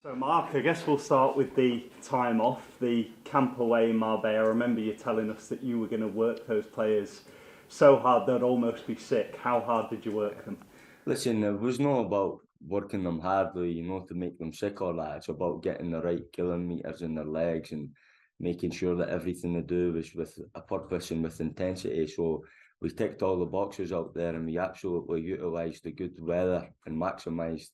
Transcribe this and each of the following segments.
So, Mark, I guess we'll start with the time off, the camp away in Marbella. I remember you telling us that you were going to work those players so hard they'd almost be sick. How hard did you work them? Listen, it was not about working them hardly, to make them sick or that. It's about getting the right kilometres in their legs and making sure that everything they do is with a purpose and with intensity. So we ticked all the boxes out there and we absolutely utilised the good weather and maximised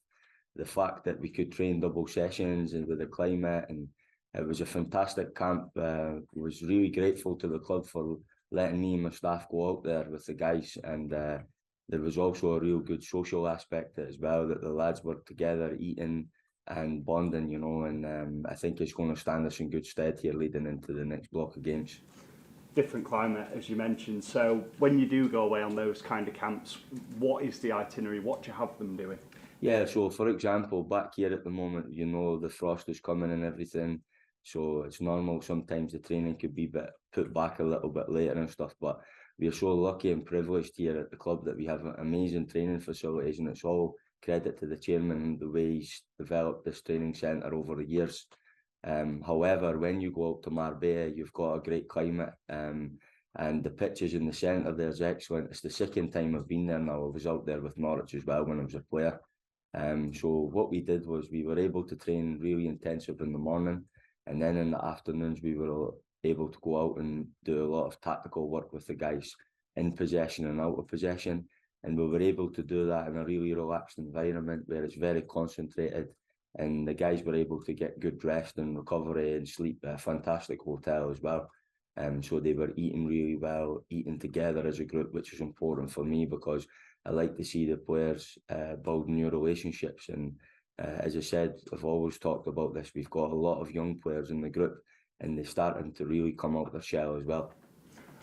the fact that we could train double sessions and with the climate, and it was a fantastic camp. Was really grateful to the club for letting me and my staff go out there with the guys, and there was also a real good social aspect as well, that the lads were together eating and bonding, and I think it's going to stand us in good stead here leading into the next block of games. Different climate, as you mentioned. So, when you do go away on those kind of camps, what is the itinerary? What do you have them doing? Yeah, so for example, back here at the moment, the frost is coming and everything. So it's normal. Sometimes the training could be put back a little bit later and stuff. But we are so lucky and privileged here at the club that we have amazing training facilities, and it's all credit to the chairman and the way he's developed this training centre over the years. However, when you go out to Marbella, you've got a great climate. And the pitches in the centre there is excellent. It's the second time I've been there now. I was out there with Norwich as well when I was a player. So what we did was we were able to train really intensive in the morning, and then in the afternoons we were able to go out and do a lot of tactical work with the guys in possession and out of possession. And we were able to do that in a really relaxed environment where it's very concentrated, and the guys were able to get good rest and recovery and sleep at a fantastic hotel as well. So they were eating really well, eating together as a group, which is important for me because I like to see the players build new relationships. And as I said, I've always talked about this. We've got a lot of young players in the group, and they're starting to really come out their shell as well.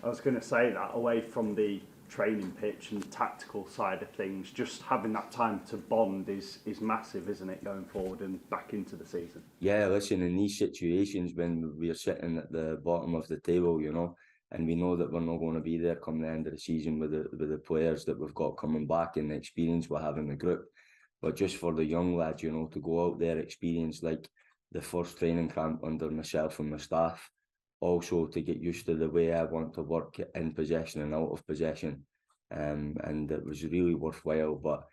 I was going to say that away from the training pitch and the tactical side of things, just having that time to bond is massive, isn't it, going forward and back into the season? Yeah, listen, in these situations when we're sitting at the bottom of the table, and we know that we're not going to be there come the end of the season with the players that we've got coming back and the experience we have in the group. But just for the young lads, to go out there, experience like the first training camp under myself and my staff, also to get used to the way I want to work in possession and out of possession. And it was really worthwhile. But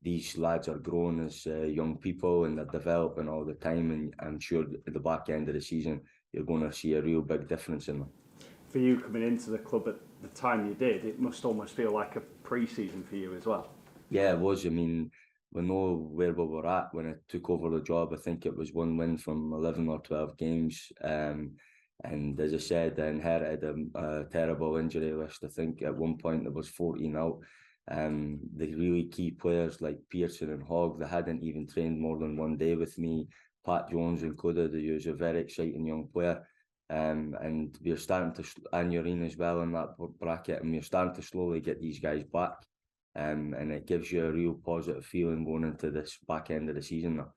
these lads are growing as young people and they're developing all the time. And I'm sure at the back end of the season, you're going to see a real big difference in them. For you coming into the club at the time you did, it must almost feel like a pre-season for you as well. Yeah, it was. I mean, we know where we were at when I took over the job. I think it was 1 win from 11 or 12 games. And as I said, I inherited a terrible injury list. I think at one point there was 14 out. The really key players like Pearson and Hogg, they hadn't even trained more than 1 day with me. Pat Jones included, who is a very exciting young player. And we're starting to, and Urine as well in that bracket, and we're starting to slowly get these guys back. And it gives you a real positive feeling going into this back end of the season now.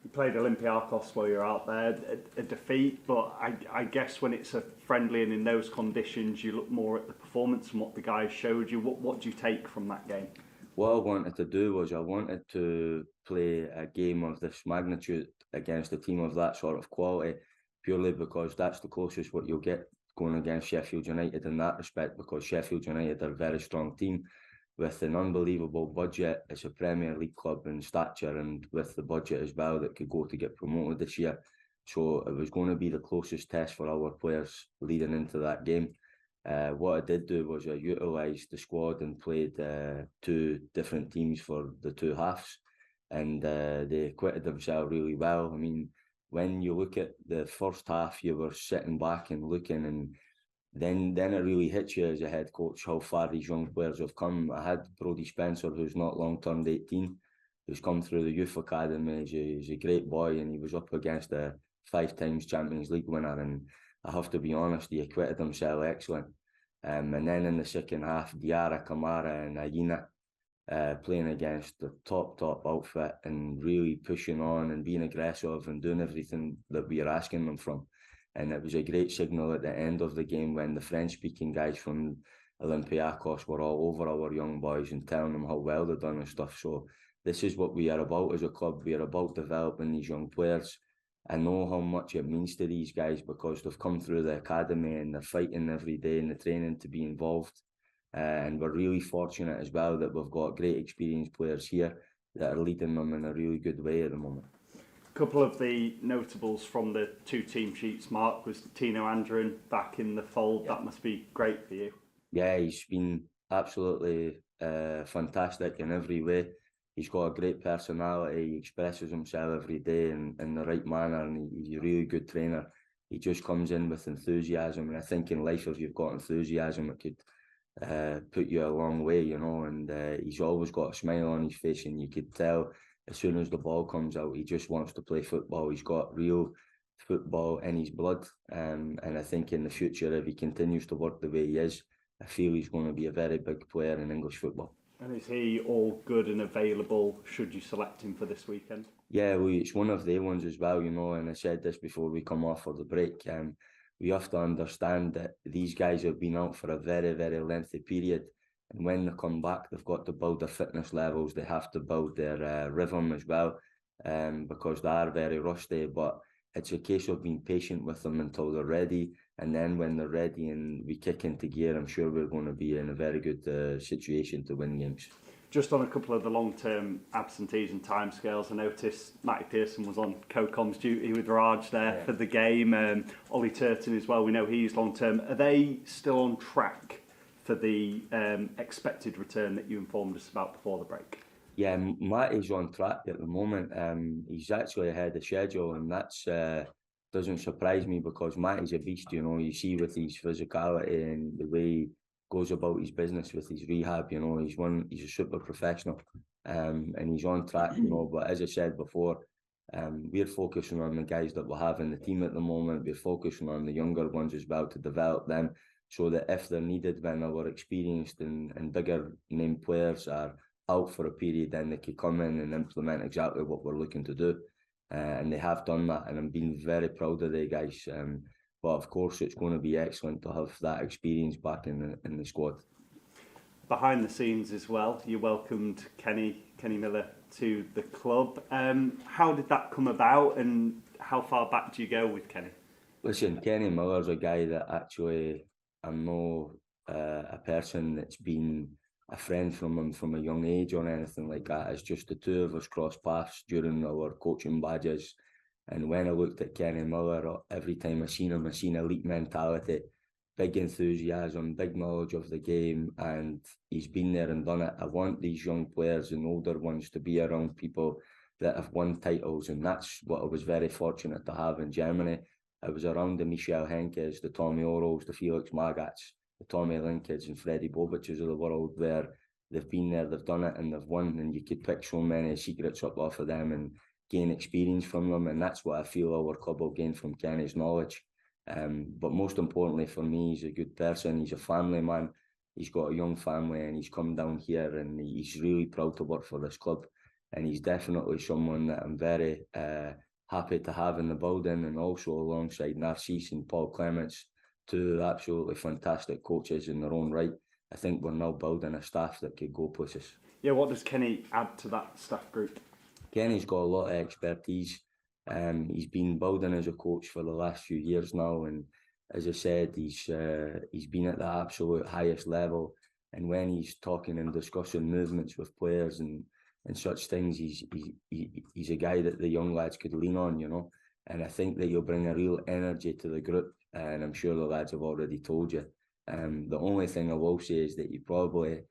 You played Olympiacos while you're out there, a defeat, but I guess when it's a friendly and in those conditions, you look more at the performance and what the guys showed you. What do you take from that game? What I wanted to do was I wanted to play a game of this magnitude against a team of that sort of quality, purely because that's the closest what you'll get going against Sheffield United in that respect, because Sheffield United are a very strong team with an unbelievable budget. It's a Premier League club in stature and with the budget as well that could go to get promoted this year. So it was going to be the closest test for our players leading into that game. What I did do was I utilised the squad and played 2 different teams for the 2 halves, and they acquitted themselves really well. I mean, when you look at the first half, you were sitting back and looking, and then it really hits you as a head coach how far these young players have come. I had Brodie Spencer, who's not long turned 18, who's come through the youth academy. He's a great boy, and he was up against a 5 times Champions League winner, and I have to be honest, he acquitted himself excellent. And then in the second half, Diarra, Kamara and Aina playing against the top outfit and really pushing on and being aggressive and doing everything that we are asking them from. And it was a great signal at the end of the game when the French-speaking guys from Olympiacos were all over our young boys and telling them how well they've done and stuff. So this is what we are about as a club. We are about developing these young players. I know how much it means to these guys because they've come through the academy and they're fighting every day in the training to be involved. And we're really fortunate as well that we've got great experienced players here that are leading them in a really good way at the moment. A couple of the notables from the two team sheets, Mark, was Tino Andrin back in the fold. Yeah. That must be great for you. Yeah, he's been absolutely fantastic in every way. He's got a great personality. He expresses himself every day in the right manner, and he's a really good trainer. He just comes in with enthusiasm, and I think in life, if you've got enthusiasm, it could put you a long way, you know. And he's always got a smile on his face, and you could tell as soon as the ball comes out, he just wants to play football. He's got real football in his blood, and I think in the future, if he continues to work the way he is, I feel he's going to be a very big player in English football. And is he all good and available should you select him for this weekend? Yeah, it's one of the ones as well, you know, and I said this before we come off for the break. We have to understand that these guys have been out for a very, very lengthy period. And when they come back, they've got to build their fitness levels. They have to build their rhythm as well, because they are very rusty. But it's a case of being patient with them until they're ready. And then when they're ready and we kick into gear, I'm sure we're going to be in a very good situation to win games. Just on a couple of the long-term absentees and timescales, I noticed Matty Pearson was on co-comms duty with Raj there for the game. Ollie Turton as well, we know he's long-term. Are they still on track for the expected return that you informed us about before the break? Yeah, Matty's on track at the moment. He's actually ahead of schedule, and that's doesn't surprise me because Matty's a beast, you know. You see with his physicality and the way he goes about his business with his rehab, you know, he's a super professional, and he's on track, you know. But as I said before, we're focusing on the guys that we have in the team at the moment. We're focusing on the younger ones as well to develop them so that if they're needed when our experienced and bigger name players are out for a period, then they could come in and implement exactly what we're looking to do. And they have done that, and I'm being very proud of the guys. But of course, it's going to be excellent to have that experience back in the squad. Behind the scenes as well, you welcomed Kenny Miller to the club. How did that come about, and how far back do you go with Kenny? Listen, Kenny Miller's a guy that actually I know a person that's been a friend from him from a young age or anything like that. It's just the two of us crossed paths during our coaching badges. And when I looked at Kenny Miller, every time I seen him, I seen elite mentality, big enthusiasm, big knowledge of the game, and he's been there and done it. I want these young players and older ones to be around people that have won titles, and that's what I was very fortunate to have in Germany. I was around the Michel Henkes, the Tommy Orals, the Felix Magats, the Tommy Linkids and Freddie Bobiches of the world, where they've been there, they've done it, and they've won, and you could pick so many secrets up off of them and gain experience from them, and that's what I feel our club will gain from Kenny's knowledge. But most importantly for me, he's a good person, he's a family man, he's got a young family, and he's come down here and he's really proud to work for this club, and he's definitely someone that I'm very happy to have in the building, and also alongside Narcisse and Paul Clements, two absolutely fantastic coaches in their own right. I think we're now building a staff that could go places. Yeah, what does Kenny add to that staff group? Kenny's got a lot of expertise. He's been building as a coach for the last few years now, and as I said, he's been at the absolute highest level. And when he's talking and discussing movements with players and such things, he's a guy that the young lads could lean on, you know. And I think that he'll bring a real energy to the group, and I'm sure the lads have already told you. The only thing I will say is that he probably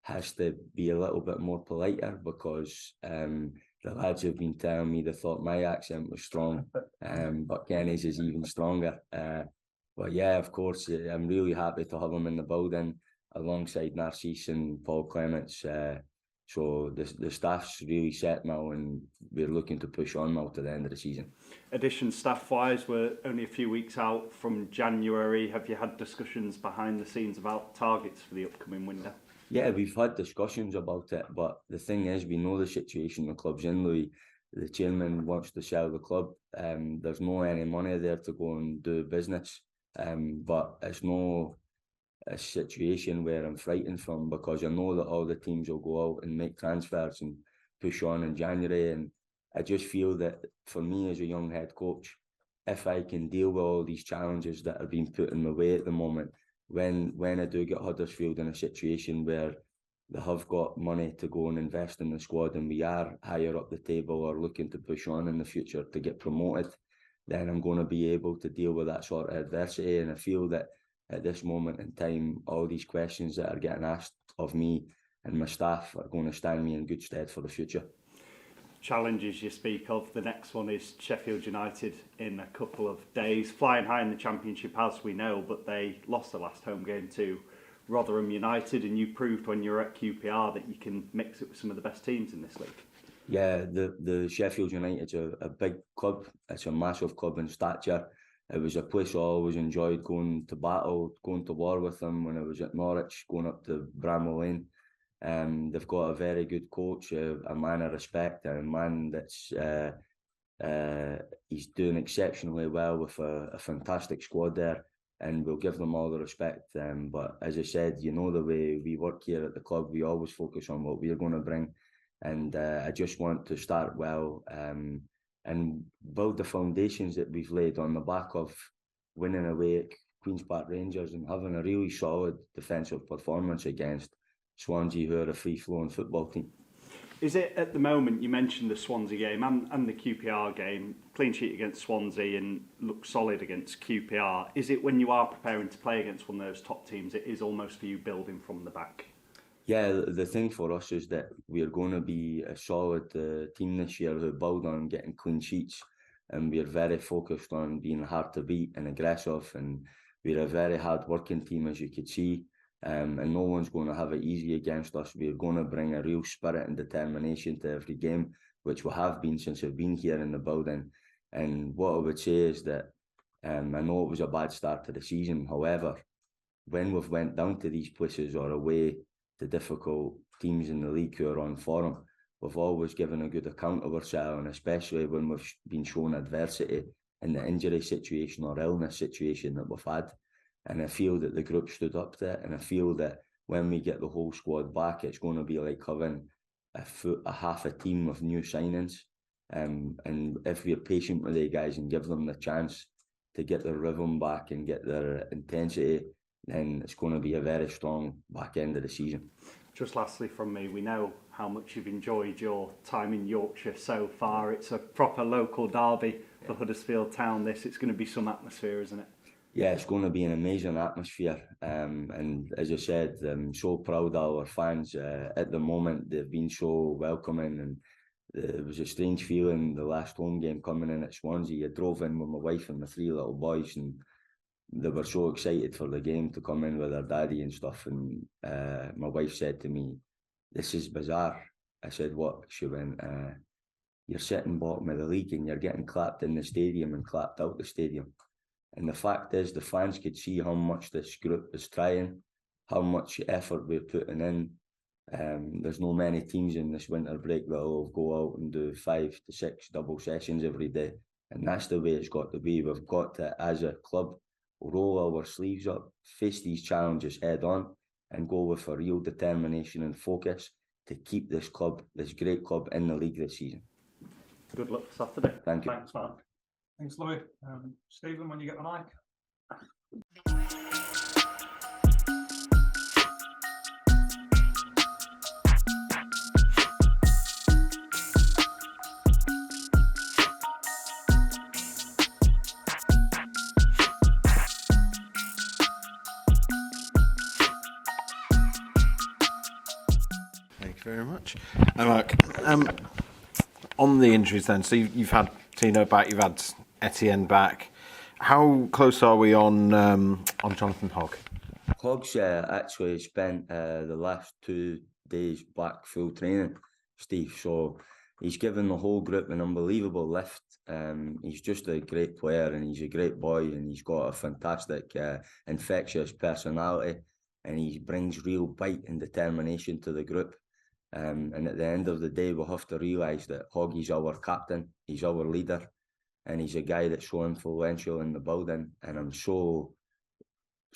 has to be a little bit more politer, because the lads have been telling me they thought my accent was strong, but Kenny's is even stronger. But yeah, of course, I'm really happy to have him in the building alongside Narcisse and Paul Clements. So the staff's really set now, and we're looking to push on now to the end of the season. Additions staff-wise, we're only a few weeks out from January. Have you had discussions behind the scenes about targets for the upcoming window? Yeah, we've had discussions about it, but the thing is, we know the situation the club's in, Louis. The chairman wants to sell the club. There's no any money there to go and do business. But it's no a situation where I'm frightened from, because I know that all the teams will go out and make transfers and push on in January, and I just feel that for me as a young head coach, if I can deal with all these challenges that are being put in my way at the moment, when I do get Huddersfield in a situation where they have got money to go and invest in the squad and we are higher up the table or looking to push on in the future to get promoted, then I'm going to be able to deal with that sort of adversity. And I feel that at this moment in time, all these questions that are getting asked of me and my staff are going to stand me in good stead for the future. Challenges you speak of, the next one is Sheffield United in a couple of days, flying high in the Championship as we know, but they lost the last home game to Rotherham United, and you proved when you were at QPR that you can mix it with some of the best teams in this league. Yeah, the Sheffield United's a big club. It's a massive club in stature. It was a place I always enjoyed going to battle, going to war with them when I was at Norwich, going up to Bramall Lane. They've got a very good coach, a man of respect, a man that's he's doing exceptionally well with a fantastic squad there, and we'll give them all the respect. But as I said, you know the way we work here at the club, we always focus on what we're going to bring, and I just want to start well and build the foundations that we've laid on the back of winning away at Queen's Park Rangers and having a really solid defensive performance against Swansea, who are a free-flowing football team. Is it at the moment, you mentioned the Swansea game and the QPR game, clean sheet against Swansea and look solid against QPR. Is it when you are preparing to play against one of those top teams, it is almost for you building from the back? Yeah, the thing for us is that we're going to be a solid team this year who build on getting clean sheets, and we're very focused on being hard to beat and aggressive, and we're a very hard working team, as you could see. And no one's going to have it easy against us. We're going to bring a real spirit and determination to every game, which we have been since we've been here in the building. And what I would say is that I know it was a bad start to the season. However, when we've went down to these places or away to difficult teams in the league who are on form, we've always given a good account of ourselves, and especially when we've been shown adversity in the injury situation or illness situation that we've had. And I feel that the group stood up to it, and I feel that when we get the whole squad back, it's going to be like having a half a team of new signings. And if we're patient with the guys and give them the chance to get their rhythm back and get their intensity, then it's going to be a very strong back end of the season. Just lastly from me, we know how much you've enjoyed your time in Yorkshire so far. It's a proper local derby for Huddersfield Town. It's going to be some atmosphere, isn't it? Yeah, it's going to be an amazing atmosphere, and as I said, I'm so proud of our fans. At the moment, they've been so welcoming, and it was a strange feeling the last home game coming in at Swansea. I drove in with my wife and my 3 little boys, and they were so excited for the game to come in with their daddy and stuff. And my wife said to me, "This is bizarre." I said, "What?" She went, "You're sitting bottom of the league and you're getting clapped in the stadium and clapped out the stadium." And the fact is, the fans could see how much this group is trying, how much effort we're putting in. There's no many teams in this winter break that will go out and do 5 to 6 double sessions every day. And that's the way it's got to be. We've got to, as a club, roll our sleeves up, face these challenges head on, and go with a real determination and focus to keep this club, this great club, in the league this season. Good luck Saturday. Thank you. Thanks, Mark. Thanks, Lloyd. Stephen, when you get the mic. Thank you very much. Mark, on the injuries then, so you've had Tino back, you've had Etienne back. How close are we on Jonathan Hogg? Hogg's actually spent the last 2 days back full training, Steve. So he's given the whole group an unbelievable lift. He's just a great player, and he's a great boy, and he's got a fantastic, infectious personality, and he brings real bite and determination to the group. And at the end of the day, we'll have to realise that Hoggy's our captain, he's our leader, and he's a guy that's so influential in the building. And I'm so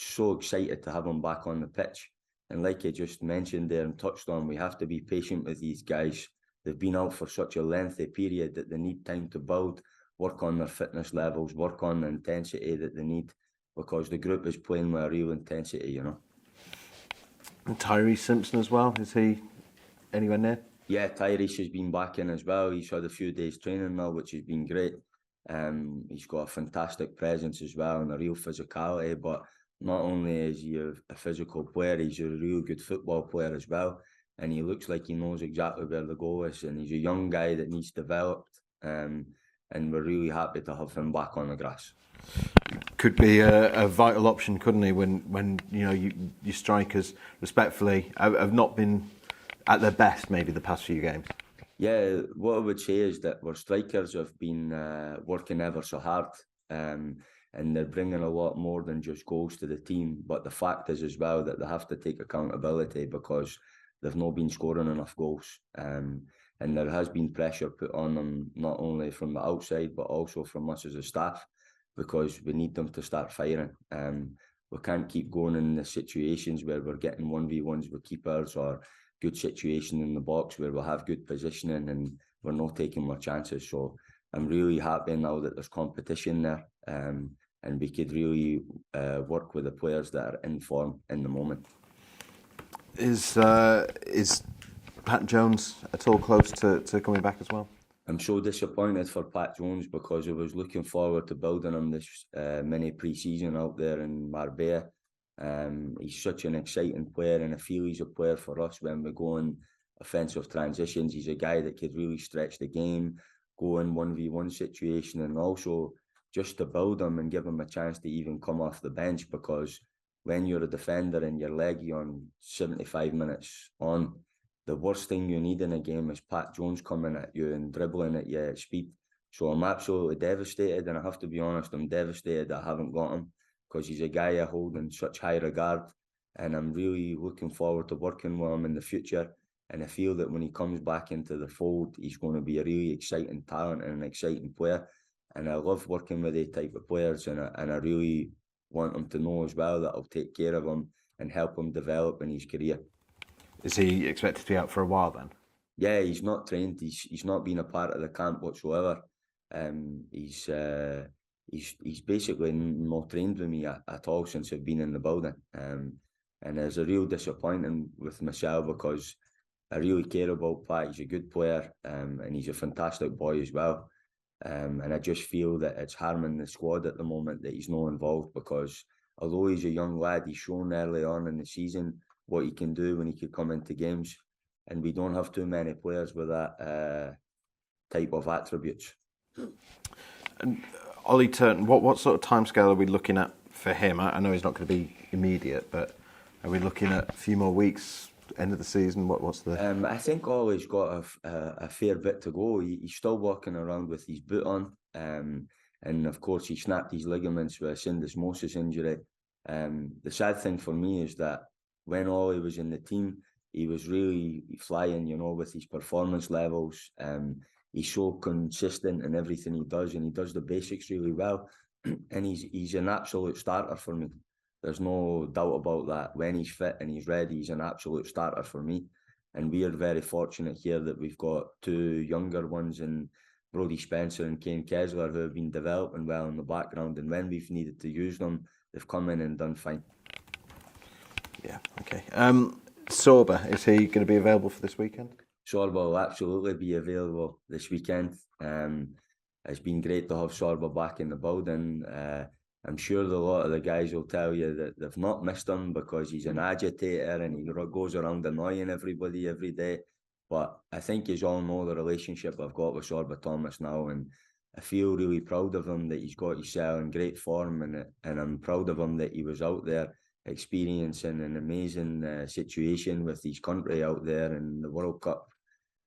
so excited to have him back on the pitch. And like I just mentioned there and touched on, we have to be patient with these guys. They've been out for such a lengthy period that they need time to build, work on their fitness levels, work on the intensity that they need, because the group is playing with a real intensity, you know. And Tyrese Simpson as well, is he anywhere near? Yeah, Tyrese has been back in as well. He's had a few days training now, which has been great. He's got a fantastic presence as well and a real physicality, but not only is he a physical player, he's a real good football player as well. And he looks like he knows exactly where the goal is. And he's a young guy that needs developed. And we're really happy to have him back on the grass. Could be a vital option, couldn't he? When you know your strikers, respectfully, have not been at their best maybe the past few games. Yeah, what I would say is that our strikers have been working ever so hard, and they're bringing a lot more than just goals to the team. But the fact is as well that they have to take accountability because they've not been scoring enough goals. And there has been pressure put on them, not only from the outside, but also from us as a staff, because we need them to start firing. We can't keep going in the situations where we're getting 1v1s with keepers or good situation in the box where we'll have good positioning and we're not taking more chances. So I'm really happy now that there's competition there, and we could really work with the players that are in form in the moment. Is Pat Jones at all close to coming back as well? I'm so disappointed for Pat Jones because I was looking forward to building him this mini pre-season out there in Marbella. He's such an exciting player, and I feel he's a player for us when we go in offensive transitions. He's a guy that could really stretch the game, go in 1v1 situation, and also just to build him and give him a chance to even come off the bench, because when you're a defender and you're leggy on 75 minutes on, the worst thing you need in a game is Pat Jones coming at you and dribbling at you at speed. So I'm absolutely devastated, and I have to be honest, I'm devastated that I haven't got him, because he's a guy I hold in such high regard, and I'm really looking forward to working with him in the future. And I feel that when he comes back into the fold, he's going to be a really exciting talent and an exciting player. And I love working with these type of players, and I really want him to know as well that I'll take care of him and help him develop in his career. Is he expected to be out for a while then? Yeah, he's not trained. He's not been a part of the camp whatsoever. He's basically not trained with me at all since I've been in the building. And there's a real disappointing with myself because I really care about Pat. He's a good player, and he's a fantastic boy as well. And I just feel that it's harming the squad at the moment that he's not involved, because although he's a young lad, he's shown early on in the season what he can do when he could come into games, and we don't have too many players with that type of attributes. And Ollie Turton, what sort of timescale are we looking at for him? I know he's not going to be immediate, but are we looking at a few more weeks, end of the season? What's the? I think Ollie's got a fair bit to go. He's still walking around with his boot on, and of course he snapped his ligaments with a syndesmosis injury. The sad thing for me is that when Ollie was in the team, he was really flying, with his performance levels. He's so consistent in everything he does, and he does the basics really well. And he's an absolute starter for me. There's no doubt about that. When he's fit and he's ready, he's an absolute starter for me. And we are very fortunate here that we've got two younger ones in Brodie Spencer and Kane Kessler, who have been developing well in the background. And when we've needed to use them, they've come in and done fine. Yeah, okay. Sorba, is he going to be available for this weekend? Sorba will absolutely be available this weekend. It's been great to have Sorba back in the building. I'm sure a lot of the guys will tell you that they've not missed him because he's an agitator and he goes around annoying everybody every day. But I think you all know the relationship I've got with Sorba Thomas now, and I feel really proud of him that he's got himself in great form, and I'm proud of him that he was out there experiencing an amazing situation with his country out there in the World Cup.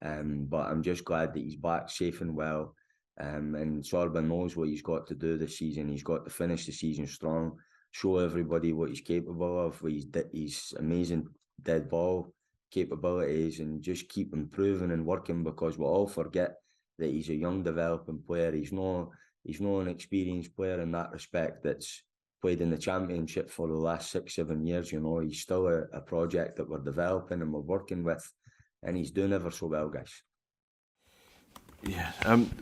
But I'm just glad that he's back safe and well. And Sorba knows what he's got to do this season. He's got to finish the season strong, show everybody what he's capable of, his amazing dead ball capabilities, and just keep improving and working, because we all forget that he's a young developing player. He's not an experienced player in that respect that's played in the Championship for the last 6-7 years. You know, he's still a project that we're developing and we're working with, and he's doing ever so well, guys. Yeah.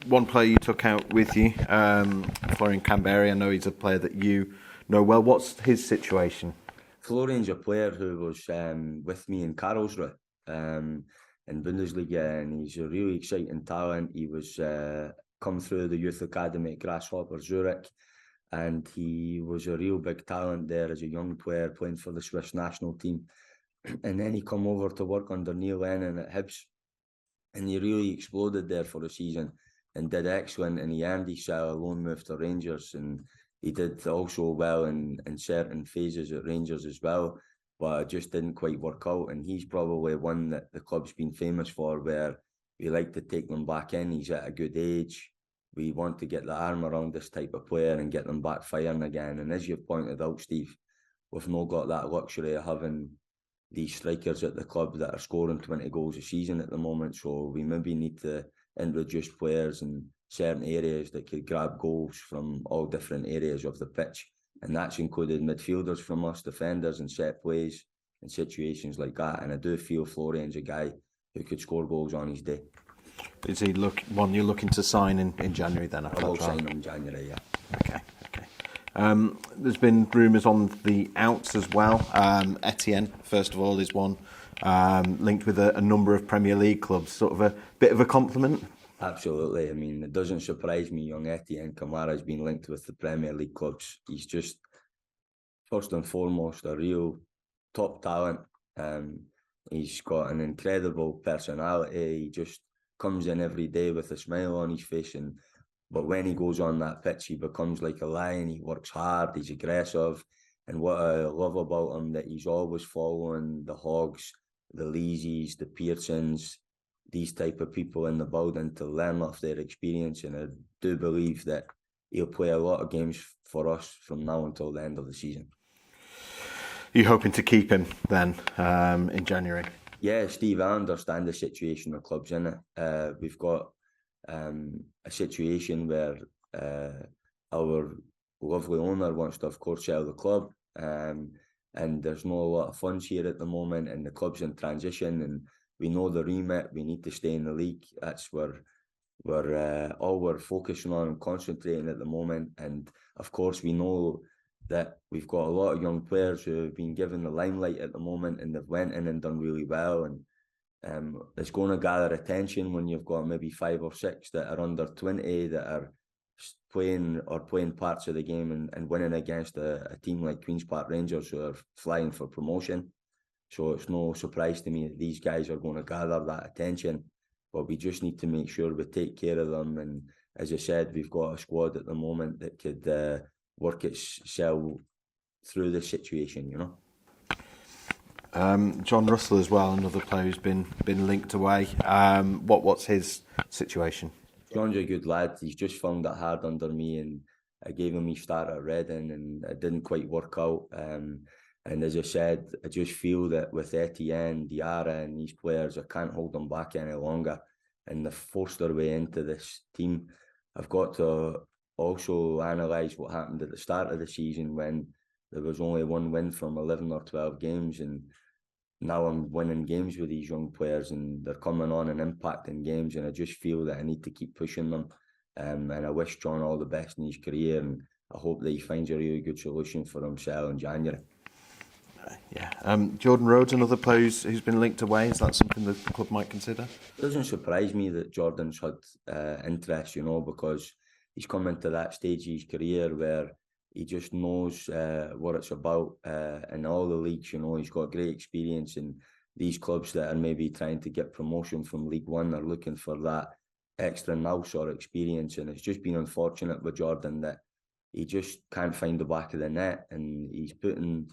One player you took out with you, Fotheringham'S. I know he's a player that you know well. What's his situation? Florian's a player who was with me in Karlsruhe in Bundesliga, and he's a really exciting talent. He was come through the youth academy at Grasshopper Zurich, and he was a real big talent there as a young player playing for the Swiss national team. And then he come over to work under Neil Lennon at Hibs, and he really exploded there for a season and did excellent, and he earned his loan move to Rangers, and he did also well in certain phases at Rangers as well, but it just didn't quite work out. And he's probably one that the club's been famous for, where we like to take them back in. He's at a good age. We want to get the arm around this type of player and get them back firing again. And as you've pointed out, Steve, we've not got that luxury of having these strikers at the club that are scoring 20 goals a season at the moment. So we maybe need to introduce players in certain areas that could grab goals from all different areas of the pitch. And that's included midfielders from us, defenders and set plays and situations like that. And I do feel Florian's a guy who could score goals on his day. Is he one you're looking to sign in January then? I will sign him in January, yeah. Okay. There's been rumours on the outs as well. Etienne, first of all, is one linked with a number of Premier League clubs. Sort of a bit of a compliment. Absolutely. I mean, it doesn't surprise me. Young Etienne Kamara has been linked with the Premier League clubs. He's just, first and foremost, a real top talent. He's got an incredible personality. He just comes in every day with a smile on his face, but when he goes on that pitch, he becomes like a lion. He works hard, he's aggressive, and what I love about him, that he's always following the Hogs, the Leeseys, the Pearsons, these type of people in the building to learn off their experience. And I do believe that he'll play a lot of games for us from now until the end of the season. Are you hoping to keep him then in January? Yeah, Steve, I understand the situation the club's in it. We've got a situation where our lovely owner wants to, of course, sell the club, and there's not a lot of funds here at the moment, and the club's in transition, and we know the remit. We need to stay in the league. That's where we're focusing on and concentrating at the moment. And of course, we know that we've got a lot of young players who have been given the limelight at the moment, and they've went in and done really well. And it's going to gather attention when you've got maybe 5 or 6 that are under 20 that are playing parts of the game and winning against a team like Queen's Park Rangers, who are flying for promotion. So it's no surprise to me that these guys are going to gather that attention, but we just need to make sure we take care of them. And as I said, we've got a squad at the moment that could work itself through this situation, you know. John Russell as well, another player who's been linked away. What's his situation? John's a good lad. He's just found it hard under me, and I gave him his start at Reading, and it didn't quite work out. And as I said, I just feel that with Etienne, Diarra and these players, I can't hold them back any longer, and they've forced their way into this team. I've got to also analyse what happened at the start of the season when there was only 1 win from 11 or 12 games, and now I'm winning games with these young players, and they're coming on and impacting games, and I just feel that I need to keep pushing them. And I wish John all the best in his career, and I hope that he finds a really good solution for himself in January. Yeah. Jordan Rhodes, another player who's been linked away. Is that something that the club might consider? It doesn't surprise me that Jordan's had interest, you know, because he's coming to that stage of his career where he just knows what it's about in all the leagues. You know, he's got great experience, and these clubs that are maybe trying to get promotion from League One are looking for that extra nous or experience. And it's just been unfortunate with Jordan that he just can't find the back of the net, and he's putting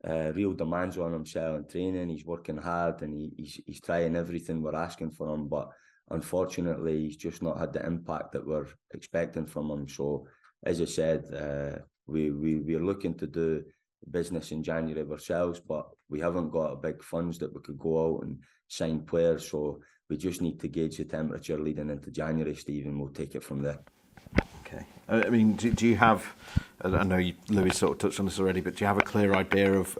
real demands on himself in training. He's working hard, and he's trying everything we're asking for him, but unfortunately he's just not had the impact that we're expecting from him. So as I said, we're looking to do business in January ourselves, but we haven't got big funds that we could go out and sign players, so we just need to gauge the temperature leading into January, Steve, and we'll take it from there. Okay. I mean, do you have, I know Louis sort of touched on this already, but do you have a clear idea of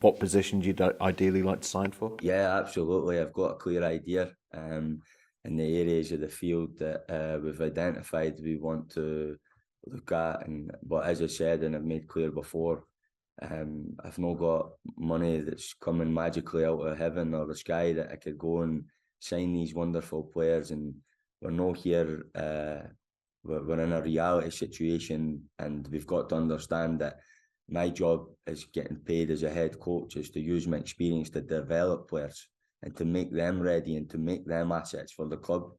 what position you'd ideally like to sign for? Yeah, absolutely. I've got a clear idea in the areas of the field that we've identified we want to look at. But as I said, and I've made clear before, I've not got money that's coming magically out of heaven or the sky that I could go and sign these wonderful players. And we're not here, we're in a reality situation, and we've got to understand that my job is getting paid as a head coach is to use my experience to develop players and to make them ready and to make them assets for the club,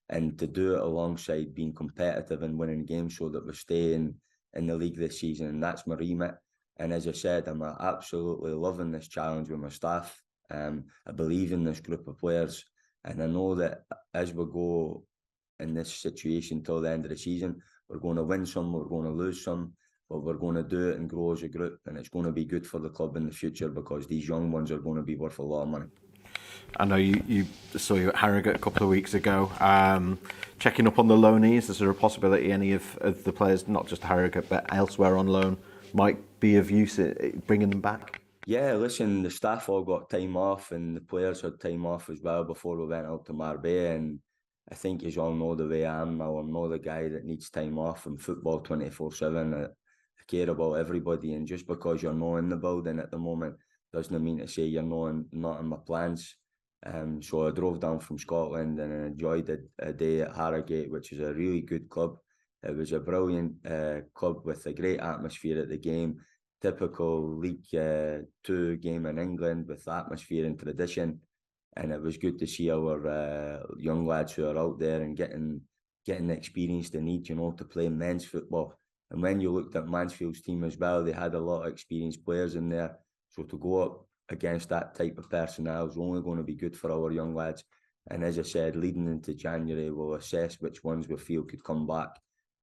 and to do it alongside being competitive and winning games so that we stay in the league this season. And that's my remit. And as I said, I'm absolutely loving this challenge with my staff. I believe in this group of players, and I know that as we go in this situation till the end of the season, we're going to win some, we're going to lose some, but we're going to do it and grow as a group, and it's going to be good for the club in the future because these young ones are going to be worth a lot of money. I know you saw you at Harrogate a couple of weeks ago. Checking up on the loanees, is there a possibility any of the players, not just Harrogate but elsewhere on loan, might be of use at bringing them back? Yeah, listen, the staff all got time off and the players had time off as well before we went out to Marbella, and I think you all know the way I am now. I'm not the guy that needs time off in football 24/7. I care about everybody, and just because you're not in the building at the moment doesn't mean to say you're not in my plans. So I drove down from Scotland and I enjoyed a day at Harrogate, which is a really good club. It was a brilliant club with a great atmosphere at the game. Typical League 2 game in England with atmosphere and tradition. And it was good to see our young lads who are out there and getting the experience they need, to play men's football. And when you looked at Mansfield's team as well, they had a lot of experienced players in there. So to go up against that type of personnel is only going to be good for our young lads. And as I said, leading into January, we'll assess which ones we feel could come back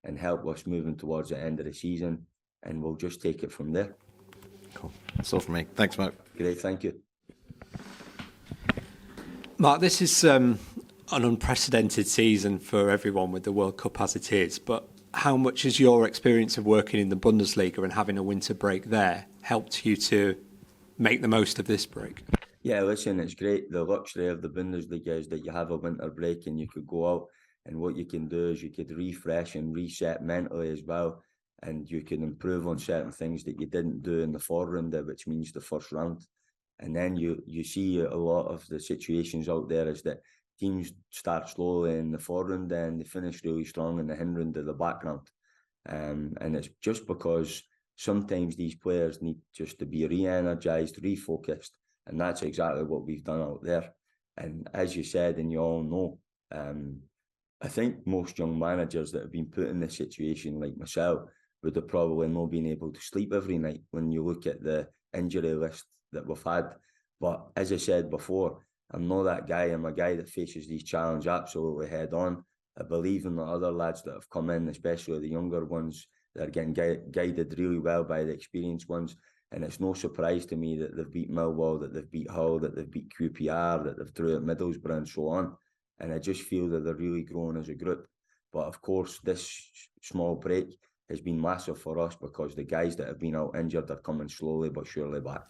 and help us moving towards the end of the season. And we'll just take it from there. Cool. That's all from me. Thanks, Mark. Great, thank you. Mark, this is an unprecedented season for everyone with the World Cup as it is, but how much has your experience of working in the Bundesliga and having a winter break there helped you to make the most of this break? Yeah, listen, it's great. The luxury of the Bundesliga is that you have a winter break and you could go out, and what you can do is you could refresh and reset mentally as well, and you can improve on certain things that you didn't do in the Vorrunde, which means the first round. And then you see a lot of the situations out there is that teams start slowly in the Vorrunde and they finish really strong in the Hinrunde, the background. And it's just because sometimes these players need just to be re-energised, refocused, and that's exactly what we've done out there. And as you said, and you all know, I think most young managers that have been put in this situation, like myself, would have probably not been able to sleep every night when you look at the injury list that we've had. But as I said before, I'm not that guy. I'm a guy that faces these challenges absolutely head on. I believe in the other lads that have come in, especially the younger ones that are getting guided really well by the experienced ones. And it's no surprise to me that they've beat Millwall, that they've beat Hull, that they've beat QPR, that they've drew at Middlesbrough and so on. And I just feel that they're really growing as a group. But of course, this small break has been massive for us because the guys that have been out injured are coming slowly but surely back.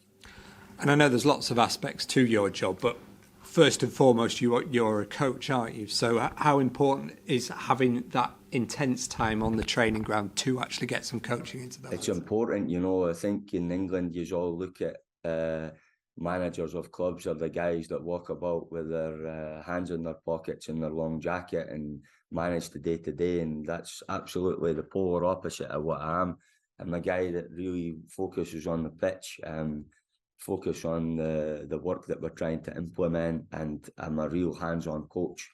And I know there's lots of aspects to your job, but first and foremost, you're a coach, aren't you? So how important is having that intense time on the training ground to actually get some coaching into that? It's important, I think in England you all look at managers of clubs are the guys that walk about with their hands in their pockets and their long jacket and manage the day-to-day, and that's absolutely the polar opposite of what I am. I'm a guy that really focuses on the pitch, focus on the work that we're trying to implement, and I'm a real hands-on coach.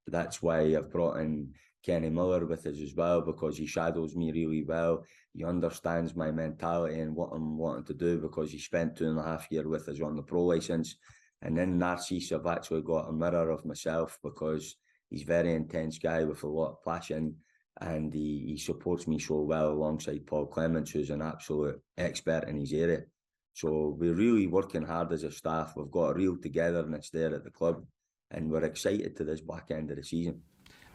That's why I've brought in Kenny Miller with us as well, because he shadows me really well. He understands my mentality and what I'm wanting to do because he spent 2.5 years with us on the pro licence. And then Narcisse, I've actually got a mirror of myself because he's a very intense guy with a lot of passion, and he supports me so well alongside Paul Clements, who's an absolute expert in his area. So we're really working hard as a staff. We've got a real togetherness there at the club, and we're excited to this back end of the season.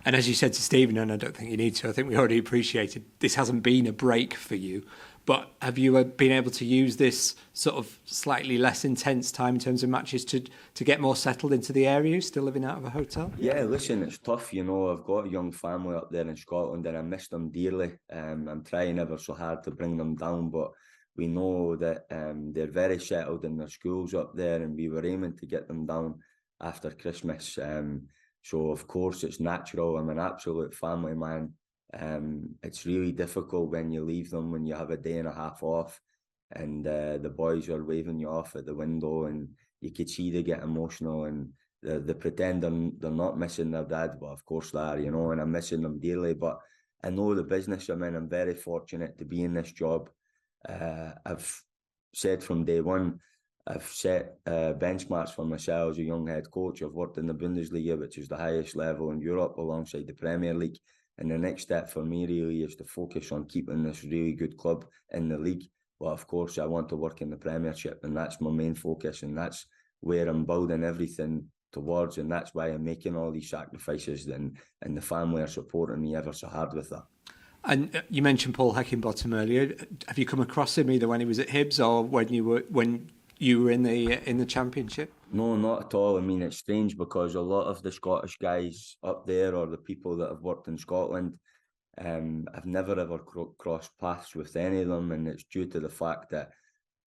And as you said to Stephen, and I don't think you need to, I think we already appreciated, this hasn't been a break for you. But have you been able to use this sort of slightly less intense time in terms of matches to get more settled into the area? You're still living out of a hotel? Yeah, listen, it's tough, you know. I've got a young family up there in Scotland and I miss them dearly. I'm trying ever so hard to bring them down, but we know that they're very settled in their schools up there, and we were aiming to get them down after Christmas. So, of course, it's natural. I'm an absolute family man. It's really difficult when you leave them, when you have a day and a half off and the boys are waving you off at the window, and you could see they get emotional and they pretend they're not missing their dad, but of course they are, you know, and I'm missing them dearly. But I know the business I'm in. I'm very fortunate to be in this job. I've said from day one, I've set benchmarks for myself as a young head coach. I've worked in the Bundesliga, which is the highest level in Europe, alongside the Premier League. And the next step for me really is to focus on keeping this really good club in the league. But of course, I want to work in the Premiership, and that's my main focus, and that's where I'm building everything towards, and that's why I'm making all these sacrifices, and the family are supporting me ever so hard with that. And you mentioned Paul Heckingbottom earlier. Have you come across him either when he was at Hibs or when you were in the Championship? No, not at all. I mean, it's strange because a lot of the Scottish guys up there, or the people that have worked in Scotland, I've never ever crossed paths with any of them, and it's due to the fact that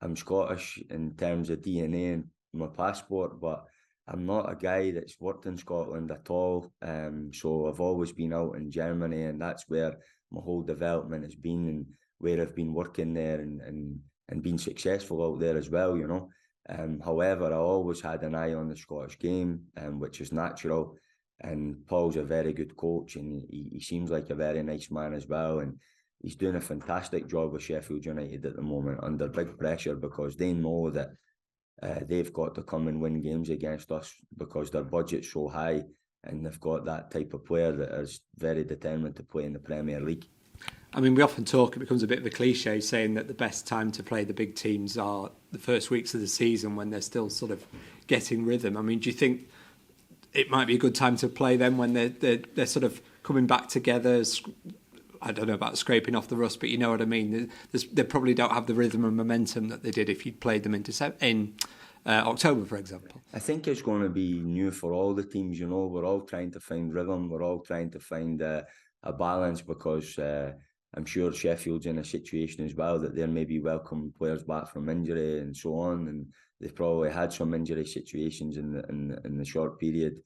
I'm Scottish in terms of DNA and my passport, but I'm not a guy that's worked in Scotland at all. So I've always been out in Germany, and that's where my whole development has been, and where I've been working there and been successful out there as well, you know. However, I always had an eye on the Scottish game, which is natural. And Paul's a very good coach, and he seems like a very nice man as well. And he's doing a fantastic job with Sheffield United at the moment, under big pressure, because they know that they've got to come and win games against us because their budget's so high, and they've got that type of player that is very determined to play in the Premier League. I mean, we often talk, it becomes a bit of a cliche, saying that the best time to play the big teams are the first weeks of the season when they're still sort of getting rhythm. I mean, do you think it might be a good time to play them when they're sort of coming back together? I don't know about scraping off the rust, but you know what I mean. They probably don't have the rhythm and momentum that they did if you'd played them in October, for example. I think it's going to be new for all the teams. You know, we're all trying to find rhythm. We're all trying to find a balance, because I'm sure Sheffield's in a situation as well that they're maybe welcoming players back from injury and so on, and they've probably had some injury situations in the short period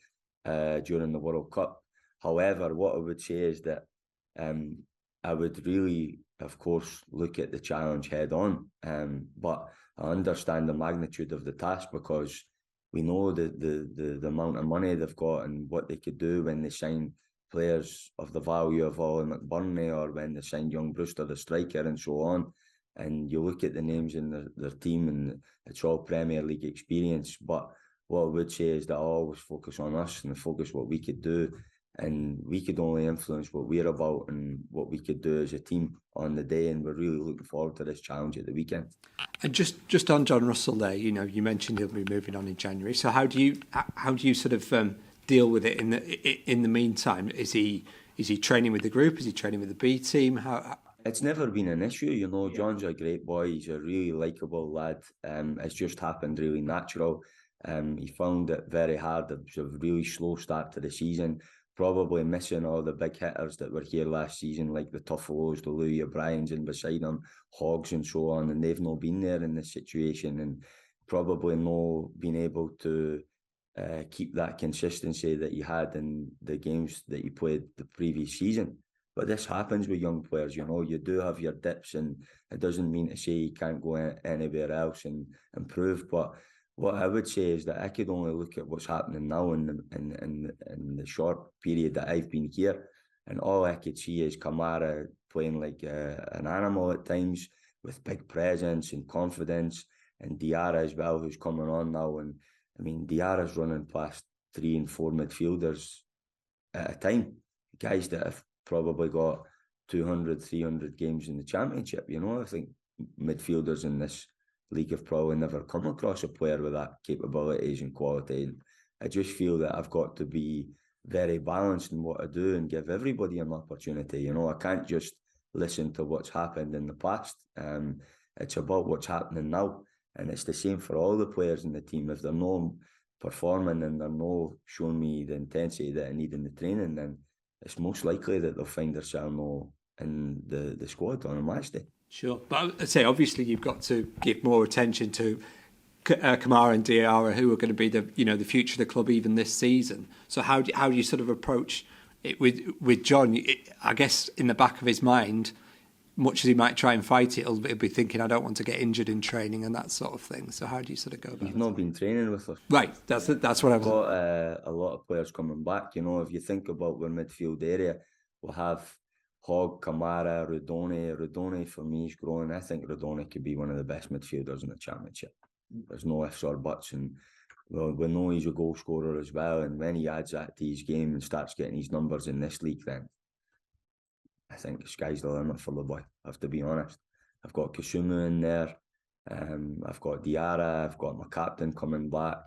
during the World Cup. However, what I would say is that I would really, of course, look at the challenge head on, but I understand the magnitude of the task, because we know the amount of money they've got and what they could do when they sign players of the value of Ollie McBurney, or when they signed young Brewster, the striker, and so on. And you look at the names in their team, and it's all Premier League experience. But what I would say is that I always focus on us and focus what we could do, and we could only influence what we're about and what we could do as a team on the day. And we're really looking forward to this challenge at the weekend. And just on John Russell there, you know, you mentioned he'll be moving on in January. So how do you sort of deal with it in the meantime? Is he training with the group? Is he training with the B team? How? It's never been an issue, you know. John's a great boy. He's a really likeable lad. It's just happened really natural. He found it very hard. It was a really slow start to the season, probably missing all the big hitters that were here last season, like the Tuffelos, the Louis O'Briens, and beside him, Hoggs and so on. And they've not been there in this situation, and probably not been able to keep that consistency that you had in the games that you played the previous season. But this happens with young players, you know. You do have your dips, and it doesn't mean to say you can't go anywhere else and improve. But what I would say is that I could only look at what's happening now in the short period that I've been here, and all I could see is Kamara playing like an animal at times, with big presence and confidence, and Diarra as well, who's coming on now. And I mean, Diarra's running past 3 and 4 midfielders at a time, guys that have probably got 200, 300 games in the Championship. You know, I think midfielders in this league have probably never come across a player with that capabilities and quality. And I just feel that I've got to be very balanced in what I do and give everybody an opportunity. You know, I can't just listen to what's happened in the past. It's about what's happening now. And it's the same for all the players in the team. If they're not performing and they're not showing me the intensity that I need in the training, then it's most likely that they'll find themselves more in the squad on a match day. Sure. But I'd say obviously you've got to give more attention to Kamara and Diarra, who are going to be the future of the club even this season. So how do you sort of approach it with John? I guess in the back of his mind, much as he might try and fight it, he'll be thinking, I don't want to get injured in training and that sort of thing. So how do you sort of go about it? He's not been training with us. Right, that's what I was... We've got a lot of players coming back. You know, if you think about our midfield area, we'll have Hogg, Kamara, Rodoni. Rodoni for me is growing. I think Rodoni could be one of the best midfielders in the Championship. There's no ifs or buts, and we know he's a goal scorer as well. And when he adds that to his game and starts getting his numbers in this league, then I think the sky's the limit for the boy. I have to be honest. I've got Kasumu in there. I've got Diarra. I've got my captain coming back.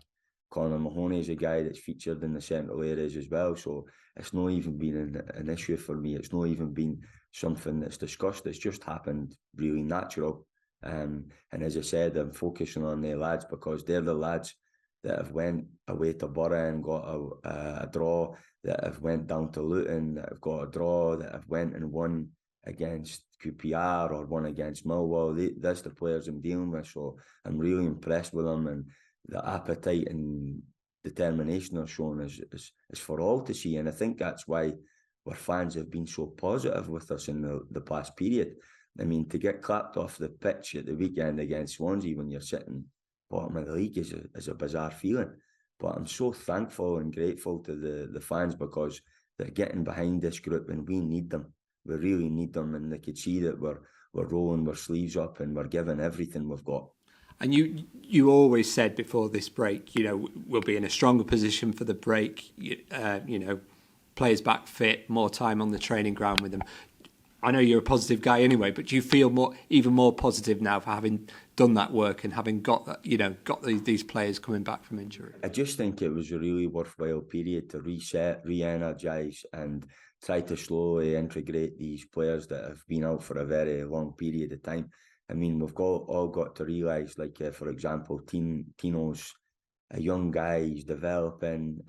Conor Mahoney is a guy that's featured in the central areas as well. So it's not even been an issue for me. It's not even been something that's discussed. It's just happened really natural. And as I said, I'm focusing on the lads because they're the lads that have went away to Borough and got a draw, that have went down to Luton, that have got a draw, that have went and won against QPR or won against Millwall. That's the players I'm dealing with. So I'm really impressed with them, and the appetite and determination they're showing is for all to see. And I think that's why our fans have been so positive with us in the past period. I mean, to get clapped off the pitch at the weekend against Swansea when you're sitting bottom of the league is a bizarre feeling. But I'm so thankful and grateful to the fans because they're getting behind this group and we need them. We really need them, and they could see that we're rolling our sleeves up and we're giving everything we've got. And you always said before this break, we'll be in a stronger position for the break. Players back fit, more time on the training ground with them. I know you're a positive guy anyway, but do you feel even more positive now for having done that work and having got that, got these players coming back from injury? I just think it was a really worthwhile period to reset, re-energise and try to slowly integrate these players that have been out for a very long period of time. I mean, we've all got to realise, like, for example, Tino's a young guy, he's developing.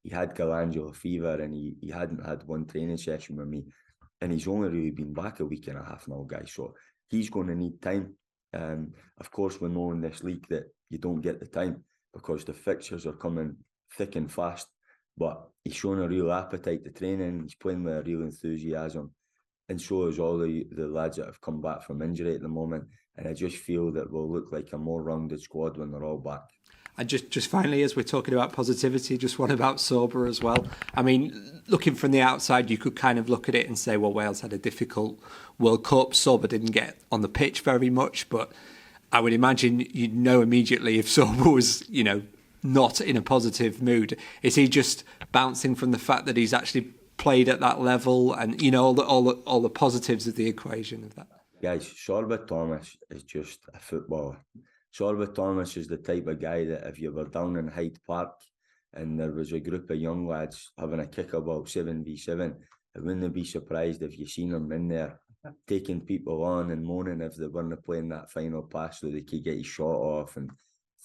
He had glandular fever and he hadn't had one training session with me. And he's only really been back a week and a half now, guys. So he's going to need time. Of course, we know in this league that you don't get the time because the fixtures are coming thick and fast. But he's shown a real appetite to training. He's playing with a real enthusiasm. And so is all the lads that have come back from injury at the moment. And I just feel that we'll look like a more rounded squad when they're all back. And just finally, as we're talking about positivity, just one about Sorba as well. I mean, looking from the outside, you could kind of look at it and say, well, Wales had a difficult World Cup. Sorba didn't get on the pitch very much, but I would imagine you'd know immediately if Sorba was, not in a positive mood. Is he just bouncing from the fact that he's actually played at that level and, all the positives of the equation of that? Guys, Sorba Thomas is just a footballer. Sorba Thomas is the type of guy that if you were down in Hyde Park and there was a group of young lads having a kickabout 7v7, I wouldn't be surprised if you seen him in there taking people on and moaning if they weren't playing that final pass so they could get his shot off and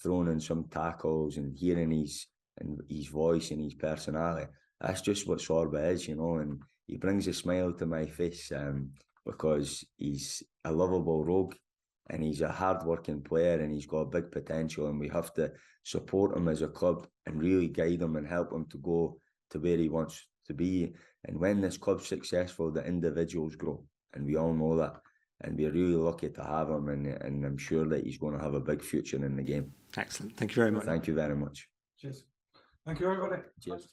throwing in some tackles and hearing his voice and his personality. That's just what Sorba is, and he brings a smile to my face because he's a lovable rogue. And he's a hard-working player and he's got big potential, and we have to support him as a club and really guide him and help him to go to where he wants to be. And when this club's successful, the individuals grow, and we all know that. And we're really lucky to have him, and I'm sure that he's going to have a big future in the game. Excellent. Thank you very much. Thank you very much. Cheers. Thank you, everybody. Cheers.